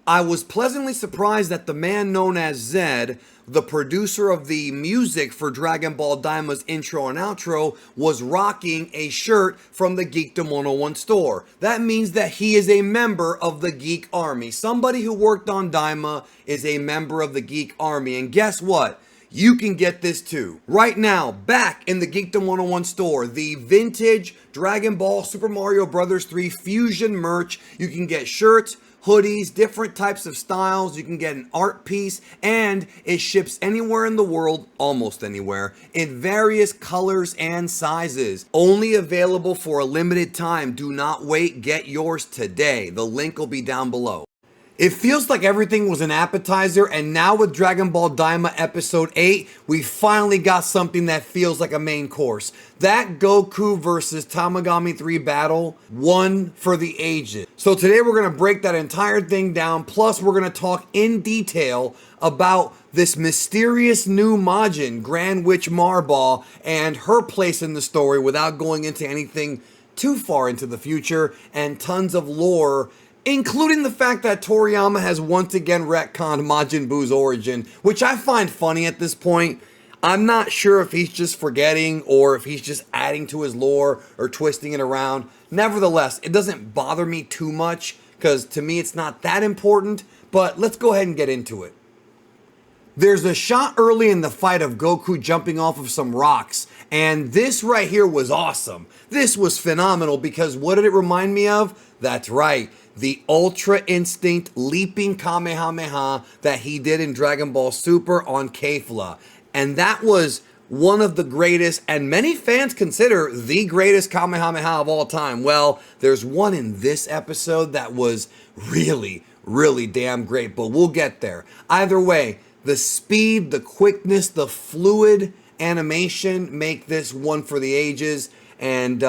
I was pleasantly surprised that the man known as Zed, the producer of the music for Dragon Ball Daima's intro and outro, was rocking a shirt from the Geekdom 101 store. That means that he is a member of the Geek Army. Somebody who worked on Daima is a member of the Geek Army. And guess what? You can get this too. Right now, back in the Geekdom 101 store, the vintage Dragon Ball Super Mario Bros. 3 Fusion merch. You can get shirts, hoodies, different types of styles. You can get an art piece, and it ships anywhere in the world, almost anywhere, in various colors and sizes. Only available for a limited time. Do not wait. Get yours today. The link will be down below. It feels like everything was an appetizer, and now with Dragon Ball Daima Episode 8, we finally got something that feels like a main course. That Goku versus Tamagami 3 battle, one for the ages. So today we're going to break that entire thing down, plus we're going to talk in detail about this mysterious new Majin, Grand Witch Marba, and her place in the story without going into anything too far into the future, and tons of lore, including the fact that Toriyama has once again retconned Majin Buu's origin, which I find funny at this point. I'm not sure if he's just forgetting or if he's just adding to his lore or twisting it around. Nevertheless, it doesn't bother me too much because to me it's not that important, but let's go ahead and get into it. There's a shot early in the fight of Goku jumping off of some rocks, and this right here was awesome. This was phenomenal because what did it remind me of? That's right, the Ultra Instinct leaping Kamehameha that he did in Dragon Ball Super on Kefla. And that was one of the greatest, and many fans consider the greatest Kamehameha of all time. Well, there's one in this episode that was really, really damn great, but we'll get there. Either way, the speed, the quickness, the fluid animation make this one for the ages, and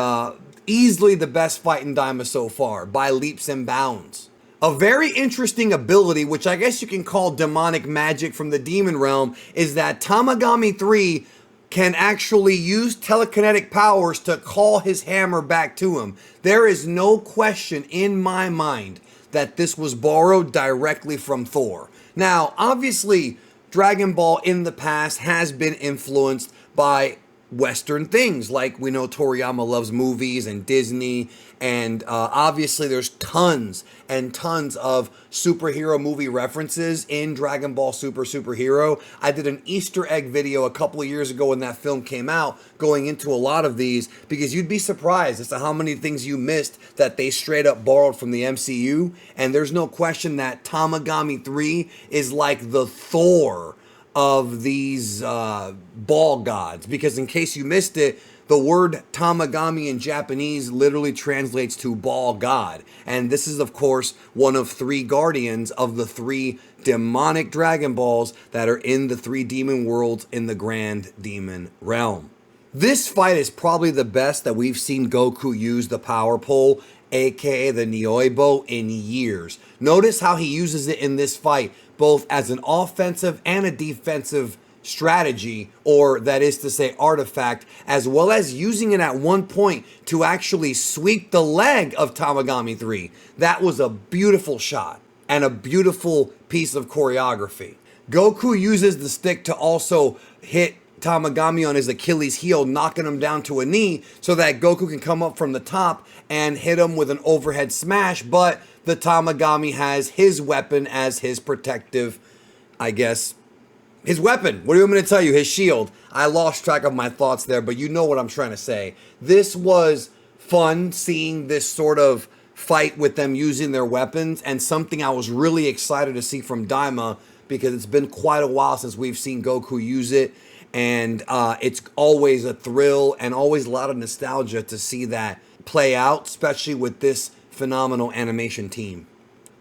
easily the best fight in Daima so far, by leaps and bounds. A very interesting ability, which I guess you can call demonic magic from the demon realm, is that Tamagami 3 can actually use telekinetic powers to call his hammer back to him. There is no question in my mind that this was borrowed directly from Thor. Now, obviously, Dragon Ball in the past has been influenced by Western things, like we know Toriyama loves movies and Disney, and obviously there's tons and tons of superhero movie references in Dragon Ball Superhero. I did an Easter egg video a couple of years ago when that film came out, going into a lot of these, because you'd be surprised as to how many things you missed that they straight up borrowed from the MCU, and there's no question that Tamagami 3 is like the Thor of these ball gods, because in case you missed it, the word Tamagami in Japanese literally translates to ball god, and this is of course one of 3 guardians of the 3 demonic Dragon Balls that are in the 3 demon worlds in the Grand Demon Realm. This fight is probably the best that we've seen Goku use the power pole, aka the Nioibo, in years. Notice how he uses it in this fight, both as an offensive and a defensive strategy, or that is to say artifact, as well as using it at one point to actually sweep the leg of Tamagami 3. That was a beautiful shot and a beautiful piece of choreography. Goku uses the stick to also hit Tamagami on his Achilles heel, knocking him down to a knee so that Goku can come up from the top and hit him with an overhead smash, but the Tamagami has his weapon as his protective, I guess, his weapon. What do you want me to tell you? His shield. I lost track of my thoughts there, but you know what I'm trying to say. This was fun, seeing this sort of fight with them using their weapons, and something I was really excited to see from Daima, because it's been quite a while since we've seen Goku use it, and it's always a thrill and always a lot of nostalgia to see that play out, especially with this phenomenal animation team.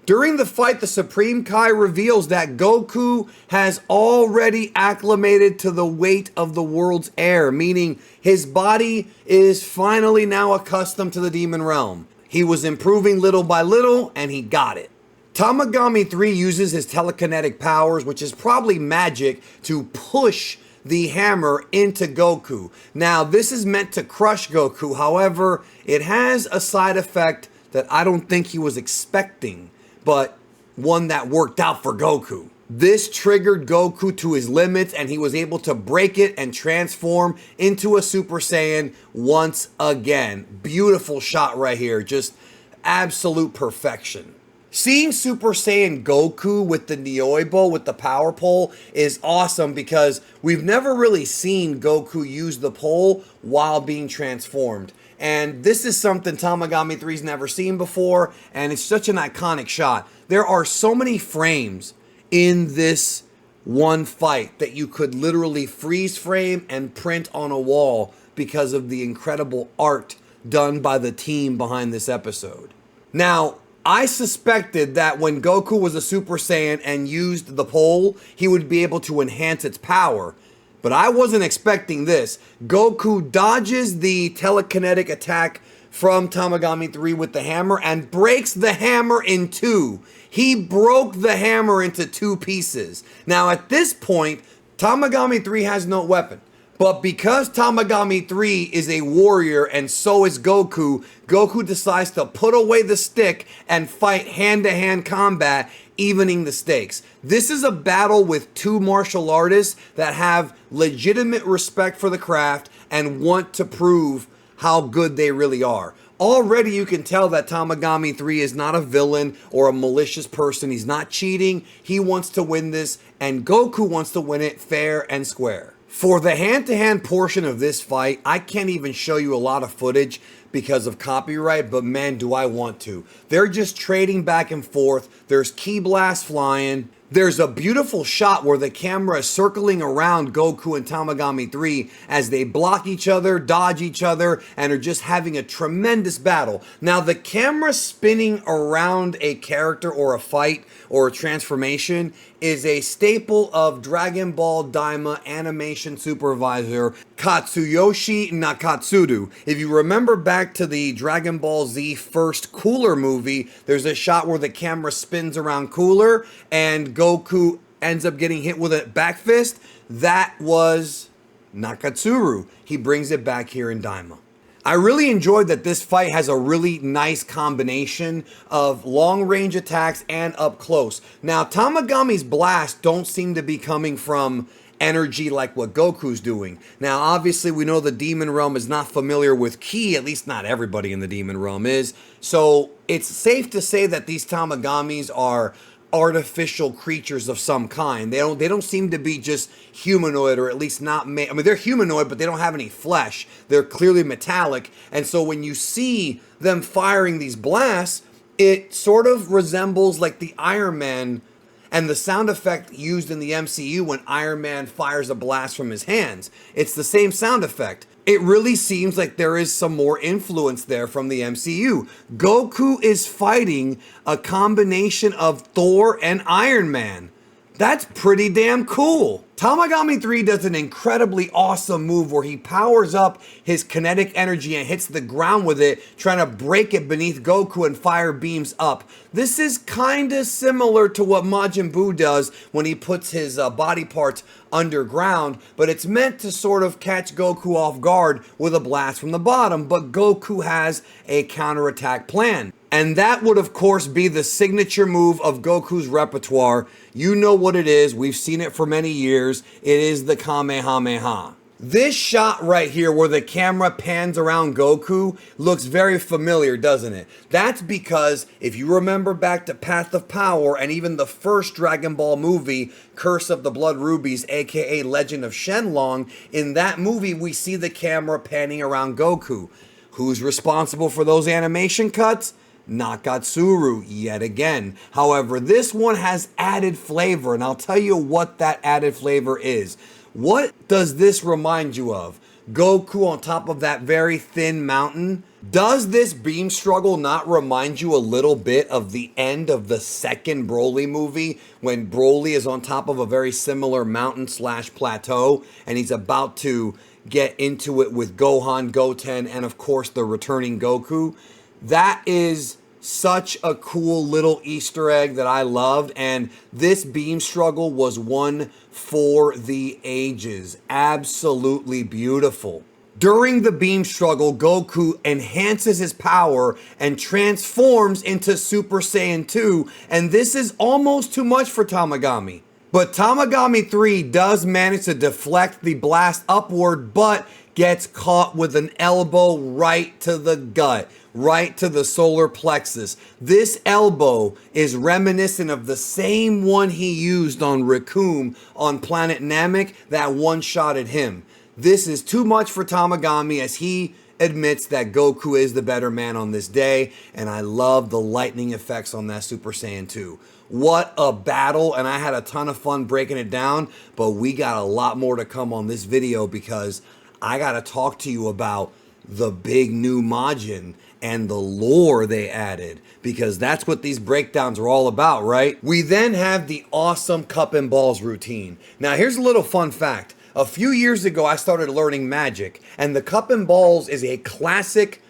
During the fight, the Supreme Kai reveals that Goku has already acclimated to the weight of the world's air, meaning his body is finally now accustomed to the demon realm. He was improving little by little, and he got it. Tamagami 3 uses his telekinetic powers, which is probably magic, to push the hammer into Goku. Now, this is meant to crush Goku. However, it has a side effect that I don't think he was expecting. But one that worked out for Goku. This triggered Goku to his limits, and he was able to break it and transform into a Super Saiyan once again. Beautiful shot right here, just absolute perfection. Seeing Super Saiyan Goku with the Nyoibo, with the power pole, is awesome because we've never really seen Goku use the pole while being transformed. And this is something Tamagami 3's never seen before, and it's such an iconic shot. There are so many frames in this one fight that you could literally freeze frame and print on a wall because of the incredible art done by the team behind this episode. Now, I suspected that when Goku was a Super Saiyan and used the pole, he would be able to enhance its power. But I wasn't expecting this. Goku dodges the telekinetic attack from Tamagami 3 with the hammer and breaks the hammer in two. He broke the hammer into two pieces. Now at this point, Tamagami 3 has no weapon. But because Tamagami 3 is a warrior and so is Goku, Goku decides to put away the stick and fight hand-to-hand combat, evening the stakes. This is a battle with two martial artists that have legitimate respect for the craft and want to prove how good they really are. Already you can tell that Tamagami 3 is not a villain or a malicious person. He's not cheating. He wants to win this, and Goku wants to win it fair and square. For the hand-to-hand portion of this fight, I can't even show you a lot of footage because of copyright, but man, do I want to. They're just trading back and forth. There's ki blasts flying. There's a beautiful shot where the camera is circling around Goku and Tamagami 3 as they block each other, dodge each other, and are just having a tremendous battle. Now, the camera spinning around a character or a fight or a transformation is a staple of Dragon Ball Daima animation supervisor Katsuyoshi Nakatsuru. If you remember back to the Dragon Ball Z first Cooler movie, there's a shot where the camera spins around Cooler and Goku ends up getting hit with a back fist. That was Nakatsuru. He brings it back here in Daima. I really enjoyed that this fight has a really nice combination of long-range attacks and up close. Now, Tamagami's blasts don't seem to be coming from energy like what Goku's doing. Now, obviously, we know the Demon Realm is not familiar with ki, at least not everybody in the Demon Realm is. So, it's safe to say that these Tamagamis are artificial creatures of some kind. They don't seem to be just humanoid, or at least not I mean, they're humanoid, but they don't have any flesh. They're clearly metallic. And so when you see them firing these blasts, it sort of resembles like the Iron Man and the sound effect used in the MCU when Iron Man fires a blast from his hands. It's the same sound effect. It really seems like there is some more influence there from the MCU. Goku is fighting a combination of Thor and Iron Man. That's pretty damn cool. Tamagami 3 does an incredibly awesome move where he powers up his kinetic energy and hits the ground with it, trying to break it beneath Goku and fire beams up. This is kinda similar to what Majin Buu does when he puts his body parts underground, but it's meant to sort of catch Goku off guard with a blast from the bottom, but Goku has a counterattack plan. And that would, of course, be the signature move of Goku's repertoire. You know what it is. We've seen it for many years. It is the Kamehameha. This shot right here where the camera pans around Goku looks very familiar, doesn't it? That's because if you remember back to Path of Power and even the first Dragon Ball movie, Curse of the Blood Rubies, aka Legend of Shenlong, in that movie we see the camera panning around Goku. Who's responsible for those animation cuts? Nakatsuru yet again. However, this one has added flavor, and I'll tell you what that added flavor is. What does this remind you of? Goku on top of that very thin mountain? Does this beam struggle not remind you a little bit of the end of the second Broly movie when Broly is on top of a very similar mountain / plateau and he's about to get into it with Gohan, Goten, and of course the returning Goku? That is such a cool little Easter egg that I loved, and this beam struggle was one for the ages. Absolutely beautiful. During the beam struggle, Goku enhances his power and transforms into Super Saiyan 2, and this is almost too much for Tamagami. But Tamagami 3 does manage to deflect the blast upward, but gets caught with an elbow right to the gut, right to the solar plexus. This elbow is reminiscent of the same one he used on Recoome on planet Namek that one-shotted him. This is too much for Tamagami, as he admits that Goku is the better man on this day, and I love the lightning effects on that Super Saiyan 2. What a battle, and I had a ton of fun breaking it down, but we got a lot more to come on this video because I got to talk to you about the big new Majin and the lore they added, because that's what these breakdowns are all about, right? We then have the awesome cup and balls routine. Now, here's a little fun fact. A few years ago, I started learning magic, and the cup and balls is a classic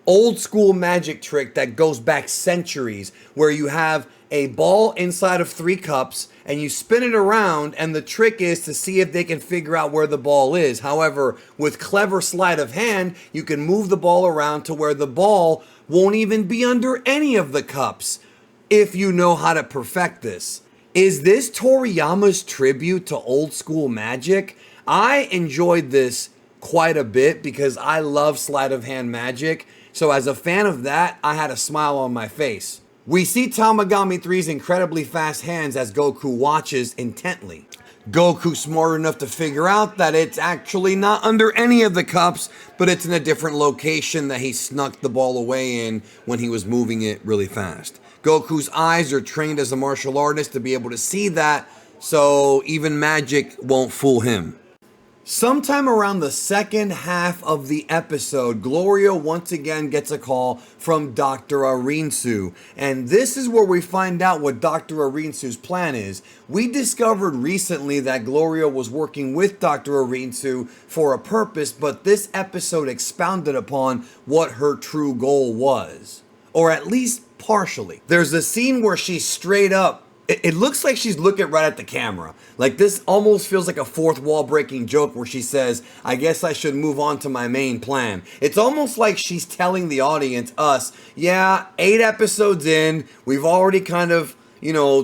old school magic trick that goes back centuries, where you have a ball inside of 3 cups and you spin it around, and the trick is to see if they can figure out where the ball is. However, with clever sleight of hand, you can move the ball around to where the ball won't even be under any of the cups if you know how to perfect this. Is this Toriyama's tribute to old school magic? I enjoyed this quite a bit because I love sleight of hand magic. So as a fan of that, I had a smile on my face. We see Tamagami 3's incredibly fast hands as Goku watches intently. Goku's smart enough to figure out that it's actually not under any of the cups, but it's in a different location that he snuck the ball away in when he was moving it really fast. Goku's eyes are trained as a martial artist to be able to see that, so even magic won't fool him. Sometime around the second half of the episode, Gloria once again gets a call from Dr. Arinsu, and this is where we find out what Dr. Arinsu's plan is. We discovered recently that Gloria was working with Dr. Arinsu for a purpose, but this episode expounded upon what her true goal was, or at least partially. There's a scene where she's straight up, it looks like she's looking right at the camera. Like, this almost feels like a fourth wall breaking joke where she says, I guess I should move on to my main plan. It's almost like she's telling the audience, us, yeah, 8 episodes in, we've already kind of,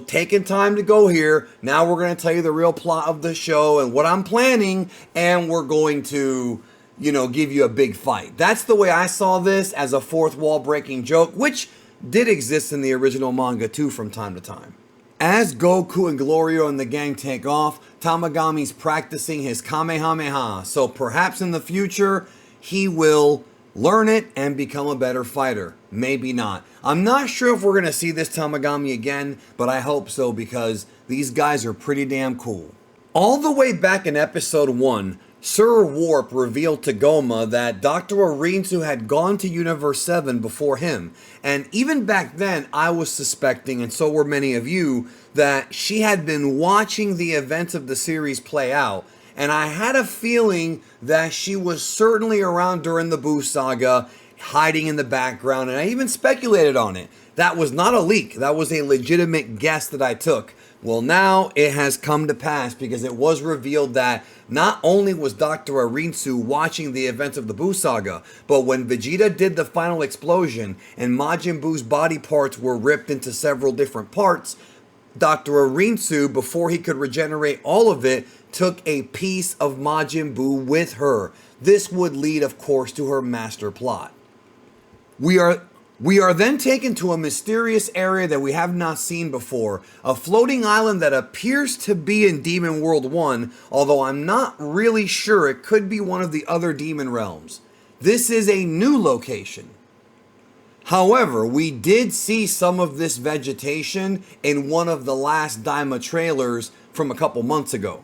taken time to go here. Now we're going to tell you the real plot of the show and what I'm planning, and we're going to, give you a big fight. That's the way I saw this, as a fourth wall breaking joke, which did exist in the original manga too from time to time. As Goku and Gloria and the gang take off, Tamagami's practicing his Kamehameha, so perhaps in the future, he will learn it and become a better fighter. Maybe not. I'm not sure if we're going to see this Tamagami again, but I hope so because these guys are pretty damn cool. All the way back in episode 1, Sir Warp revealed to Goma that Dr. Arinsu had gone to Universe 7 before him. And even back then, I was suspecting, and so were many of you, that she had been watching the events of the series play out. And I had a feeling that she was certainly around during the Buu saga, hiding in the background, and I even speculated on it. That was not a leak. That was a legitimate guess that I took. Well, now it has come to pass because it was revealed that not only was Dr. Arinsu watching the events of the Buu saga, but when Vegeta did the final explosion and Majin Buu's body parts were ripped into several different parts, Dr. Arinsu, before he could regenerate all of it, took a piece of Majin Buu with her. This would lead, of course, to her master plot. We are then taken to a mysterious area that we have not seen before, a floating island that appears to be in Demon World 1, although I'm not really sure. It could be one of the other demon realms. This is a new location. However, we did see some of this vegetation in one of the last Daima trailers from a couple months ago.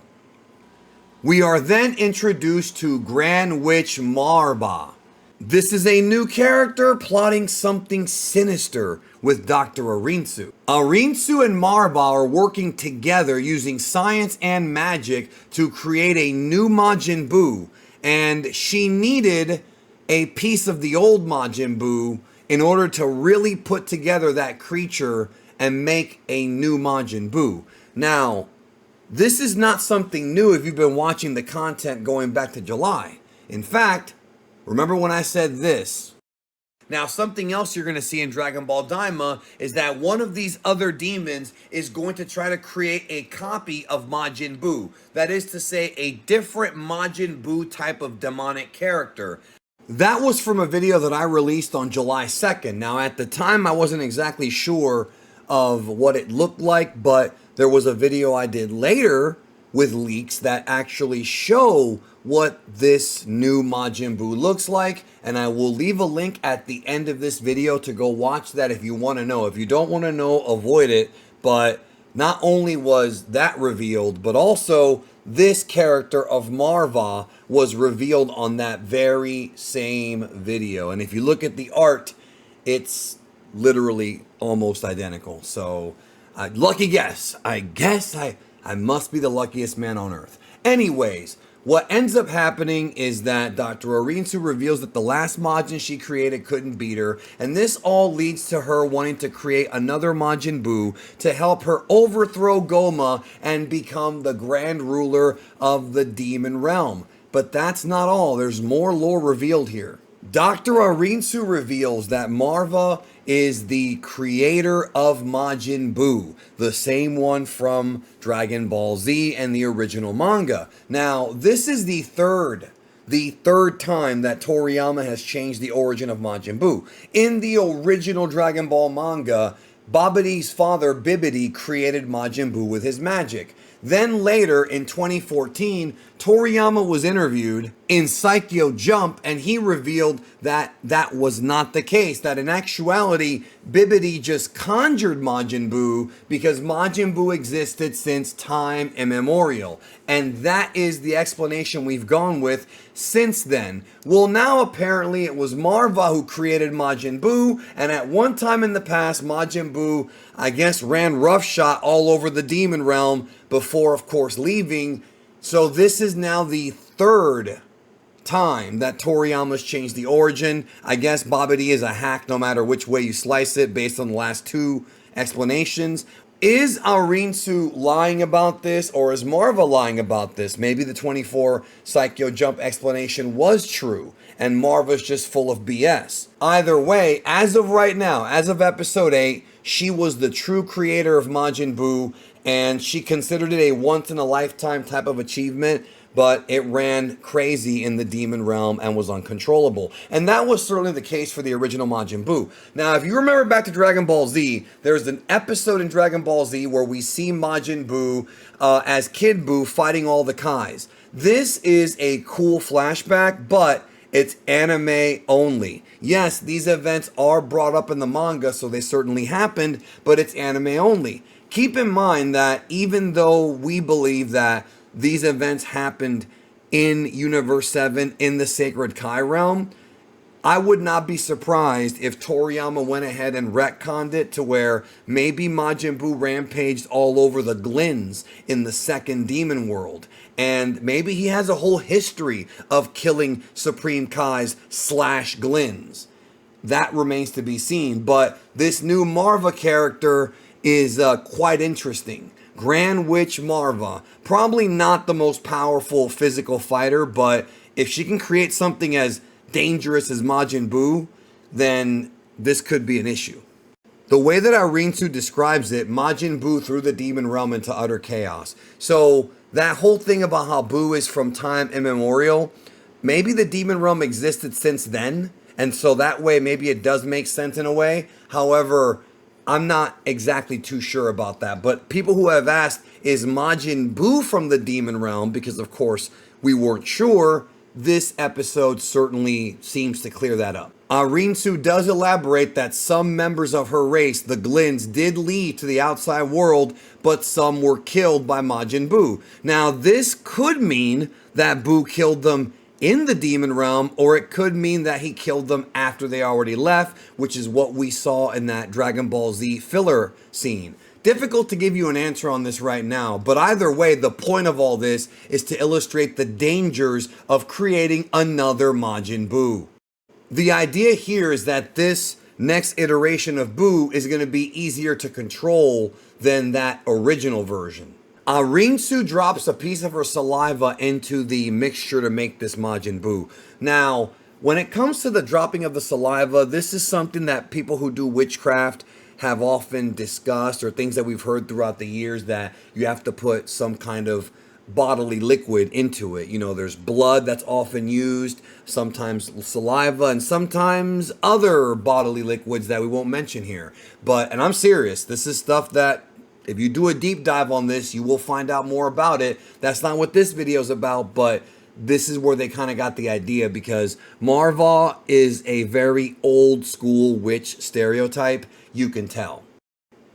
We are then introduced to Grand Witch Marba. This is a new character plotting something sinister with Dr. Arinsu. Arinsu and Marba are working together using science and magic to create a new Majin Buu, and she needed a piece of the old Majin Buu in order to really put together that creature and make a new Majin Buu. Now, this is not something new if you've been watching the content going back to July. In fact, Remember when I said this? Now, something else you're going to see in Dragon Ball Daima is that one of these other demons is going to try to create a copy of Majin Buu. That is to say, a different Majin Buu type of demonic character. That was from a video that I released on July 2nd. Now, at the time, I wasn't exactly sure of what it looked like, but there was a video I did later with leaks that actually show what this new Majin Buu looks like, and I will leave a link at the end of this video to go watch that if you want to know. If you don't want to know, avoid it. But not only was that revealed, but also this character of Marva was revealed on that very same video. And if you look at the art, it's literally almost identical. So, lucky guess. I guess I must be the luckiest man on earth. Anyways, what ends up happening is that Dr. Arinsu reveals that the last Majin she created couldn't beat her, and this all leads to her wanting to create another Majin Buu to help her overthrow Goma and become the grand ruler of the demon realm. But that's not all. There's more lore revealed here. Dr. Arinsu reveals that Marva is the creator of Majin Buu, the same one from Dragon Ball Z and the original manga. Now, this is the third time that Toriyama has changed the origin of Majin Buu. In the original Dragon Ball manga, Babidi's father, Bibidi, created Majin Buu with his magic. Then later, in 2014, Toriyama was interviewed in Psycho Jump, and he revealed that that was not the case. That in actuality, Bibidi just conjured Majin Buu because Majin Buu existed since time immemorial. And that is the explanation we've gone with since then. Well, now apparently it was Marva who created Majin Buu, and at one time in the past, Majin Buu, I guess, ran roughshod all over the demon realm before, of course, leaving. So this is now the third time that Toriyama's changed the origin. I guess Babidi is a hack no matter which way you slice it based on the last two explanations. Is Arinsu lying about this, or is Marva lying about this? Maybe the 24 Psycho Jump explanation was true and Marva's just full of BS. Either way, as of right now, as of episode 8, she was the true creator of Majin Buu, and she considered it a once-in-a-lifetime type of achievement, but it ran crazy in the demon realm and was uncontrollable. And that was certainly the case for the original Majin Buu. Now, if you remember back to Dragon Ball Z, there's an episode in Dragon Ball Z where we see Majin Buu as Kid Buu fighting all the Kais. This is a cool flashback, but it's anime only. Yes, these events are brought up in the manga, so they certainly happened, but it's anime only. Keep in mind that even though we believe that these events happened in Universe 7 in the Sacred Kai realm, I would not be surprised if Toriyama went ahead and retconned it to where maybe Majin Buu rampaged all over the Glins in the second demon world. And maybe he has a whole history of killing Supreme Kais / Glins. That remains to be seen. But this new Marva character is quite interesting. Grand Witch Marva. Probably not the most powerful physical fighter, but if she can create something as dangerous as Majin Buu, then this could be an issue. The way that Arinsu describes it, Majin Buu threw the demon realm into utter chaos. So that whole thing about how Buu is from time immemorial, maybe the demon realm existed since then, and so that way maybe it does make sense in a way. However, I'm not exactly too sure about that. But people who have asked, is Majin Buu from the demon realm? Because of course we weren't sure. This episode certainly seems to clear that up. Arinsu does elaborate that some members of her race, the Glins, did leave to the outside world, but some were killed by Majin Buu. Now, this could mean that Buu killed them in the demon realm, or it could mean that he killed them after they already left, which is what we saw in that Dragon Ball Z filler scene. Difficult to give you an answer on this right now, but either way, the point of all this is to illustrate the dangers of creating another Majin Buu. The idea here is that this next iteration of Buu is going to be easier to control than that original version. Arinsu drops a piece of her saliva into the mixture to make this Majin Buu. Now, When it comes to the dropping of the saliva, this is something that people who do witchcraft have often discussed, or things that we've heard throughout the years, that you have to put some kind of bodily liquid into it. You know, there's blood that's often used, sometimes saliva, and sometimes other bodily liquids that we won't mention here. And I'm serious, this is stuff that if you do a deep dive on this, you will find out more about it. That's not what this video is about, but this is where they kind of got the idea, because Marva is a very old school witch stereotype, you can tell.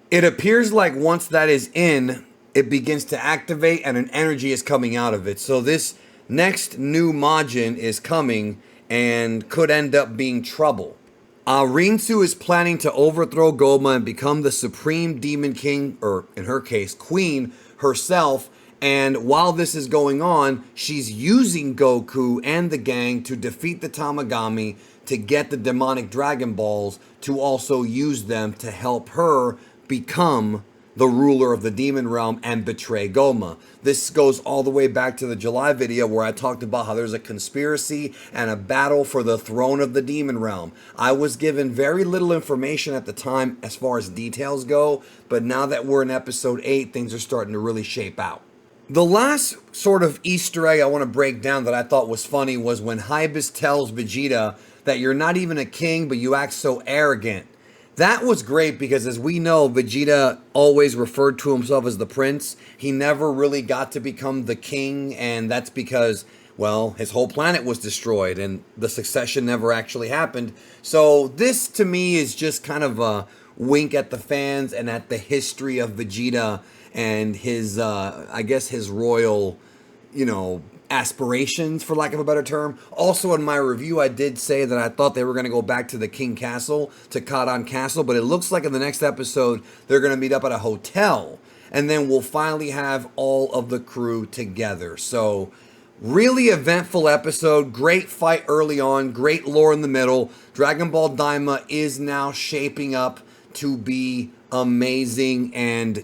It appears like once that is in, it begins to activate and an energy is coming out of it. So this next new Majin is coming and could end up being trouble. Rinsu is planning to overthrow Goma and become the supreme demon king, or in her case, queen herself. And while this is going on, she's using Goku and the gang to defeat the Tamagami to get the demonic Dragon Balls, to also use them to help her become the ruler of the demon realm and betray Goma. This goes all the way back to the July video where I talked about how there's a conspiracy and a battle for the throne of the demon realm. I was given very little information at the time as far as details go, but now that we're in episode 8, things are starting to really shape out. The last sort of Easter egg I want to break down that I thought was funny was when Hybis tells Vegeta that you're not even a king, but you act so arrogant. That was great because, as we know, Vegeta always referred to himself as the prince. He never really got to become the king, and that's because, well, his whole planet was destroyed and the succession never actually happened. So this, to me, is just kind of a wink at the fans and at the history of Vegeta and his, I guess, his royal, aspirations, for lack of a better term. Also, in my review, I did say that I thought they were going to go back to the King Castle, to Kadan Castle, but it looks like in the next episode, they're going to meet up at a hotel, and then we'll finally have all of the crew together. So, really eventful episode, great fight early on, great lore in the middle. Dragon Ball Daima is now shaping up to be amazing, and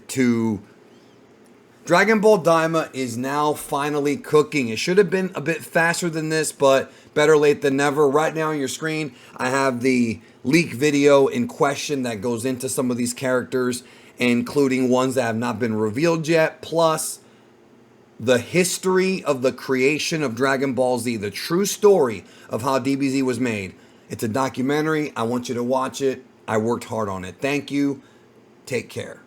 Dragon Ball Daima is now finally cooking. It should have been a bit faster than this, but better late than never. Right now on your screen, I have the leak video in question that goes into some of these characters, including ones that have not been revealed yet, plus the history of the creation of Dragon Ball Z, the true story of how DBZ was made. It's a documentary. I want you to watch it. I worked hard on it. Thank you. Take care.